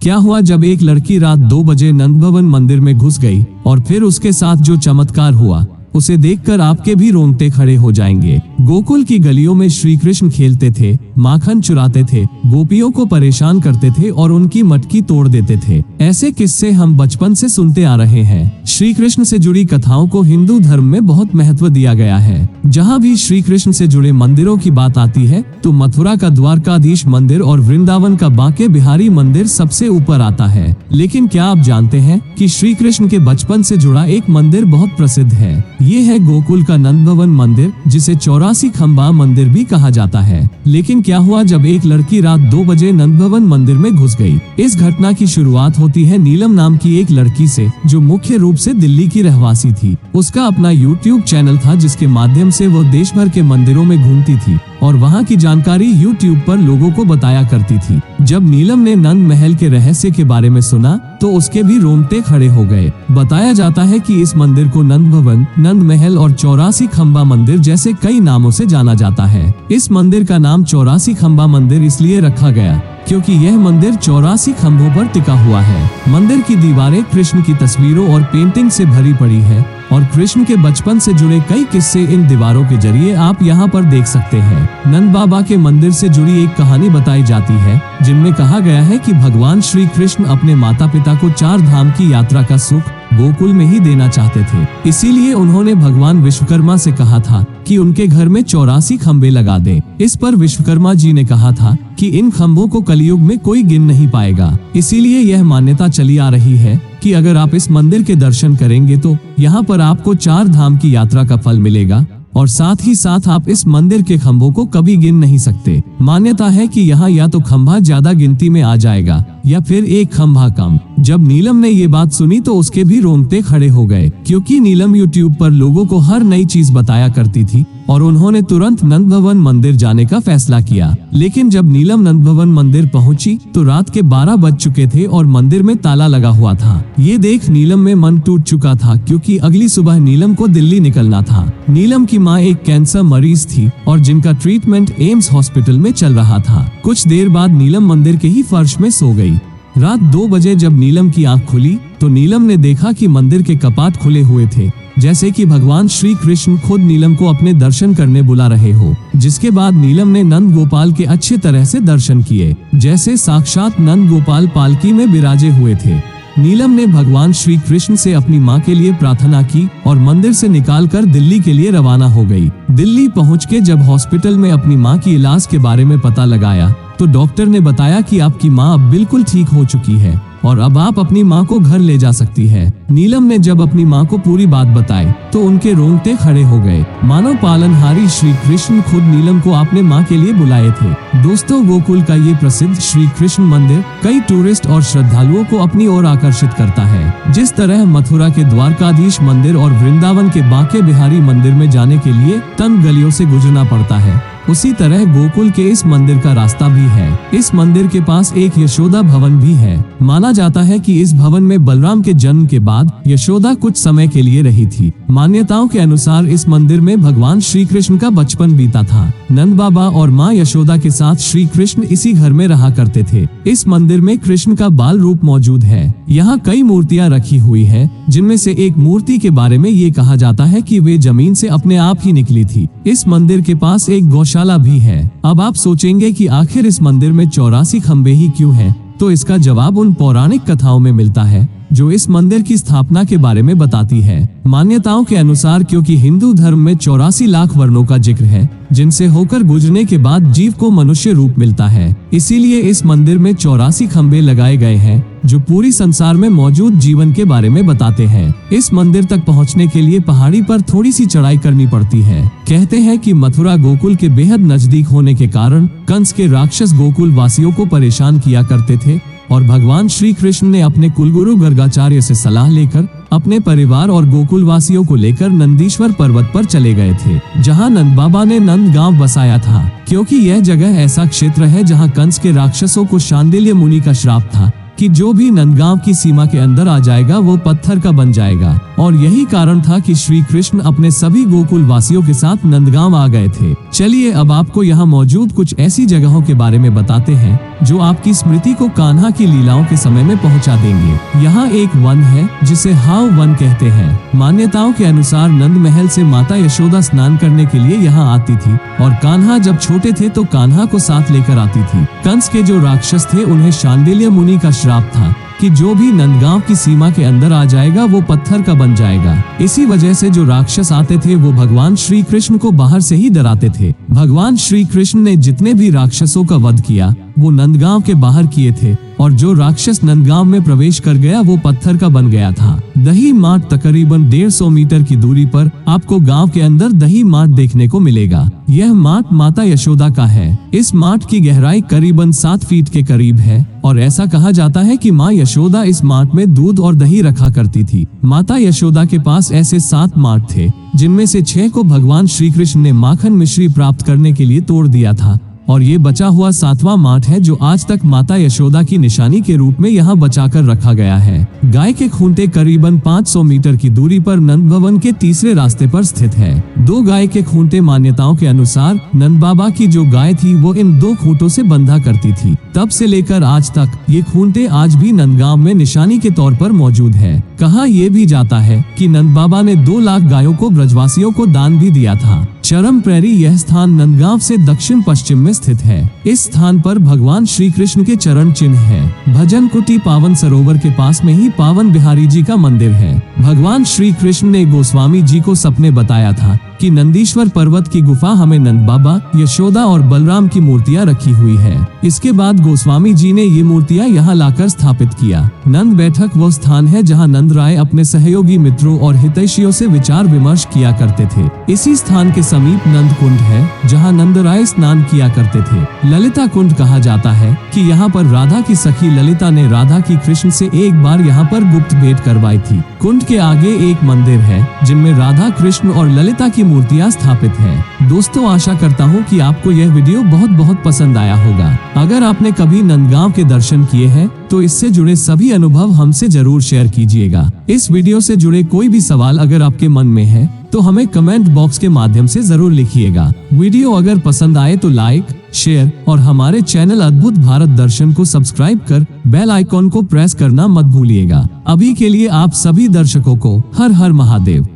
क्या हुआ जब एक लड़की रात 2 बजे नंद भवन मंदिर में घुस गई और फिर उसके साथ जो चमत्कार हुआ उसे देखकर आपके भी रोंगटे खड़े हो जाएंगे। गोकुल की गलियों में श्री कृष्ण खेलते थे, माखन चुराते थे, गोपियों को परेशान करते थे और उनकी मटकी तोड़ देते थे। ऐसे किस्से हम बचपन से सुनते आ रहे हैं। श्री कृष्ण से जुड़ी कथाओं को हिंदू धर्म में बहुत महत्व दिया गया है। जहाँ भी श्री कृष्ण से जुड़े मंदिरों की बात आती है तो मथुरा का द्वारकाधीश मंदिर और वृंदावन का बांके बिहारी मंदिर सबसे ऊपर आता है। लेकिन क्या आप जानते हैं कि श्री कृष्ण के बचपन से जुड़ा एक मंदिर बहुत प्रसिद्ध है। ये है गोकुल का नंद भवन मंदिर, जिसे 84 खंबा मंदिर भी कहा जाता है। लेकिन क्या हुआ जब एक लड़की रात 2 बजे नंद भवन मंदिर में घुस गई। इस घटना की शुरुआत होती है नीलम नाम की एक लड़की से, जो मुख्य रूप से दिल्ली की रहवासी थी। उसका अपना YouTube चैनल था, जिसके माध्यम से वो देश भर के मंदिरों में घूमती थी और वहाँ की जानकारी YouTube पर लोगों को बताया करती थी। जब नीलम ने नंद महल के रहस्य के बारे में सुना तो उसके भी रोंगटे खड़े हो गए। बताया जाता है कि इस मंदिर को नंद भवन, नंद महल और 84 खंबा मंदिर जैसे कई नामों से जाना जाता है। इस मंदिर का नाम 84 खंबा मंदिर इसलिए रखा गया क्योंकि यह मंदिर 84 खंभों पर टिका हुआ है। मंदिर की दीवारें कृष्ण की तस्वीरों और पेंटिंग से भरी पड़ी है और कृष्ण के बचपन से जुड़े कई किस्से इन दीवारों के जरिए आप यहाँ पर देख सकते हैं। नंद बाबा के मंदिर से जुड़ी एक कहानी बताई जाती है, जिनमें कहा गया है कि भगवान श्री कृष्ण अपने माता पिता को 4 धाम की यात्रा का सुख गोकुल में ही देना चाहते थे। इसीलिए उन्होंने भगवान विश्वकर्मा से कहा था कि उनके घर में 84 खंबे लगा दें। इस पर विश्वकर्मा जी ने कहा था कि इन खंभों को कलयुग में कोई गिन नहीं पाएगा। इसीलिए यह मान्यता चली आ रही है कि अगर आप इस मंदिर के दर्शन करेंगे तो यहाँ पर आपको 4 धाम की यात्रा का फल मिलेगा और साथ ही साथ आप इस मंदिर के खंभों को कभी गिन नहीं सकते। मान्यता है कि यहाँ या तो खंभा ज्यादा गिनती में आ जाएगा या फिर एक खंभा कम। जब नीलम ने ये बात सुनी तो उसके भी रोंगटे खड़े हो गए, क्योंकि नीलम YouTube पर लोगों को हर नई चीज बताया करती थी और उन्होंने तुरंत नंद भवन मंदिर जाने का फैसला किया। लेकिन जब नीलम नंद भवन मंदिर पहुंची तो रात के 12 बज चुके थे और मंदिर में ताला लगा हुआ था। ये देख नीलम में मन टूट चुका था, क्योंकि अगली सुबह नीलम को दिल्ली निकलना था। नीलम की माँ एक कैंसर मरीज थी और जिनका ट्रीटमेंट एम्स हॉस्पिटल में चल रहा था। कुछ देर बाद नीलम मंदिर के ही फर्श में सो गई। रात 2 बजे जब नीलम की आंख खुली तो नीलम ने देखा कि मंदिर के कपाट खुले हुए थे, जैसे कि भगवान श्री कृष्ण खुद नीलम को अपने दर्शन करने बुला रहे हो। जिसके बाद नीलम ने नंद गोपाल के अच्छे तरह से दर्शन किए, जैसे साक्षात नंद गोपाल पालकी में विराजे हुए थे। नीलम ने भगवान श्री कृष्ण से अपनी माँ के लिए प्रार्थना की और मंदिर से निकालकर दिल्ली के लिए रवाना हो गई। दिल्ली पहुँच के जब हॉस्पिटल में अपनी माँ की इलाज के बारे में पता लगाया तो डॉक्टर ने बताया कि आपकी माँ अब बिल्कुल ठीक हो चुकी है और अब आप अपनी माँ को घर ले जा सकती है। नीलम ने जब अपनी माँ को पूरी बात बताई तो उनके रोंगटे खड़े हो गए, मानो पालनहारी श्री कृष्ण खुद नीलम को अपने माँ के लिए बुलाए थे। दोस्तों, गोकुल का ये प्रसिद्ध श्री कृष्ण मंदिर कई टूरिस्ट और श्रद्धालुओं को अपनी ओर आकर्षित करता है। जिस तरह मथुरा के द्वारकाधीश मंदिर और वृंदावन के बांके बिहारी मंदिर में जाने के लिए तंग गलियों से गुजरना पड़ता है, उसी तरह गोकुल के इस मंदिर का रास्ता भी है। इस मंदिर के पास एक यशोदा भवन भी है। माना जाता है कि इस भवन में बलराम के जन्म के बाद यशोदा कुछ समय के लिए रही थी। मान्यताओं के अनुसार इस मंदिर में भगवान श्री कृष्ण का बचपन बीता था। नंद बाबा और माँ यशोदा के साथ श्री कृष्ण इसी घर में रहा करते थे। इस मंदिर में कृष्ण का बाल रूप मौजूद है। यहाँ कई मूर्तियाँ रखी हुई है, जिनमें से एक मूर्ति के बारे में ये कहा जाता है कि वे जमीन से अपने आप ही निकली थी। इस मंदिर के पास एक गौशाला भी है। अब आप सोचेंगे कि आखिर इस मंदिर में 84 खंबे ही क्यों हैं? तो इसका जवाब उन पौराणिक कथाओं में मिलता है जो इस मंदिर की स्थापना के बारे में बताती है। मान्यताओं के अनुसार क्योंकि हिंदू धर्म में 84 लाख वर्णों का जिक्र है, जिनसे होकर गुजरने के बाद जीव को मनुष्य रूप मिलता है, इसीलिए इस मंदिर में 84 खंबे लगाए गए हैं जो पूरी संसार में मौजूद जीवन के बारे में बताते हैं। इस मंदिर तक पहुंचने के लिए पहाड़ी पर थोड़ी सी चढ़ाई करनी पड़ती है। कहते हैं कि मथुरा गोकुल के बेहद नजदीक होने के कारण कंस के राक्षस गोकुल वासियों को परेशान किया करते थे और भगवान श्री कृष्ण ने अपने कुलगुरु गर्गाचार्य से सलाह लेकर अपने परिवार और गोकुल वासियों को लेकर नंदीश्वर पर्वत पर चले गए थे, जहां नंद बाबा ने नंद गांव बसाया था। क्योंकि यह जगह ऐसा क्षेत्र है जहां कंस के राक्षसों को शांडिल्य मुनि का श्राप था कि जो भी नंदगांव की सीमा के अंदर आ जाएगा वो पत्थर का बन जाएगा और यही कारण था कि श्री कृष्ण अपने सभी गोकुल वासियों के साथ नंदगांव आ गए थे। चलिए अब आपको यहाँ मौजूद कुछ ऐसी जगहों के बारे में बताते हैं जो आपकी स्मृति को कान्हा की लीलाओं के समय में पहुँचा देंगे। यहाँ एक वन है जिसे हाव वन कहते हैं। मान्यताओं के अनुसार नंद महल से माता यशोदा स्नान करने के लिए यहाँ आती थी और कान्हा जब छोटे थे तो कान्हा को साथ लेकर आती थी। कंस के जो राक्षस थे उन्हें शांडिल्य मुनि का श्राप था कि जो भी नंदगांव की सीमा के अंदर आ जाएगा वो पत्थर का बन जाएगा। इसी वजह से जो राक्षस आते थे वो भगवान श्री कृष्ण को बाहर से ही डराते थे। भगवान श्री कृष्ण ने जितने भी राक्षसों का वध किया वो नंदगांव के बाहर किए थे और जो राक्षस नंदगांव में प्रवेश कर गया वो पत्थर का बन गया था। दही माठ तकरीबन 150 मीटर की दूरी पर आपको गांव के अंदर दही माठ देखने को मिलेगा। यह माठ माता यशोदा का है। इस माठ की गहराई करीबन 7 फीट के करीब है और ऐसा कहा जाता है कि माँ यशोदा इस माठ में दूध और दही रखा करती थी। माता यशोदा के पास ऐसे 7 माठ थे जिनमें से 6 को भगवान श्री कृष्ण ने माखन मिश्री प्राप्त करने के लिए तोड़ दिया था और ये बचा हुआ 7वां माठ है जो आज तक माता यशोदा की निशानी के रूप में यहाँ बचाकर रखा गया है। गाय के खूंटे करीबन 500 मीटर की दूरी पर नंद भवन के तीसरे रास्ते पर स्थित है। 2 गाय के खूंटे मान्यताओं के अनुसार नंद बाबा की जो गाय थी वो इन 2 खूंटों से बंधा करती थी। तब से लेकर आज तक ये खूंटे आज भी नंदगांव में निशानी के तौर पर मौजूद है। कहा यह भी जाता है कि नंद बाबा ने 2 लाख गायों को ब्रजवासियों को दान भी दिया था। चरम प्रैरी यह स्थान नंदगांव से दक्षिण पश्चिम में स्थित है। इस स्थान पर भगवान श्री कृष्ण के चरण चिन्ह है। भजन कुटी पावन सरोवर के पास में ही पावन बिहारी जी का मंदिर है। भगवान श्री कृष्ण ने गोस्वामी जी को सपने बताया था कि नंदीश्वर पर्वत की गुफा हमें नंद बाबा, यशोदा और बलराम की मूर्तियां रखी हुई है। इसके बाद गोस्वामी जी ने ये मूर्तियां यहाँ लाकर स्थापित किया। नंद बैठक वो स्थान है जहाँ नंद राय अपने सहयोगी मित्रों और हितैषियों से विचार विमर्श किया करते थे। इसी स्थान के समीप नंद कुंड है जहाँ नंद राय स्नान किया करते थे। ललिता कुंड कहा जाता है कि यहाँ पर राधा की सखी ललिता ने राधा की कृष्ण से एक बार यहाँ पर गुप्त भेंट करवाई थी। कुंड के आगे एक मंदिर है जिनमें राधा कृष्ण और ललिता की मूर्तियां स्थापित है। दोस्तों आशा करता हूँ कि आपको यह वीडियो बहुत पसंद आया होगा। अगर आपने कभी नंदगांव के दर्शन किए हैं तो इससे जुड़े सभी अनुभव हमसे जरूर शेयर कीजिएगा। इस वीडियो से जुड़े कोई भी सवाल अगर आपके मन में है तो हमें कमेंट बॉक्स के माध्यम से जरूर लिखिएगा। वीडियो अगर पसंद आए तो लाइक, शेयर और हमारे चैनल अद्भुत भारत दर्शन को सब्सक्राइब कर बेल आइकॉन को प्रेस करना मत भूलिएगा। अभी के लिए आप सभी दर्शकों को हर हर महादेव।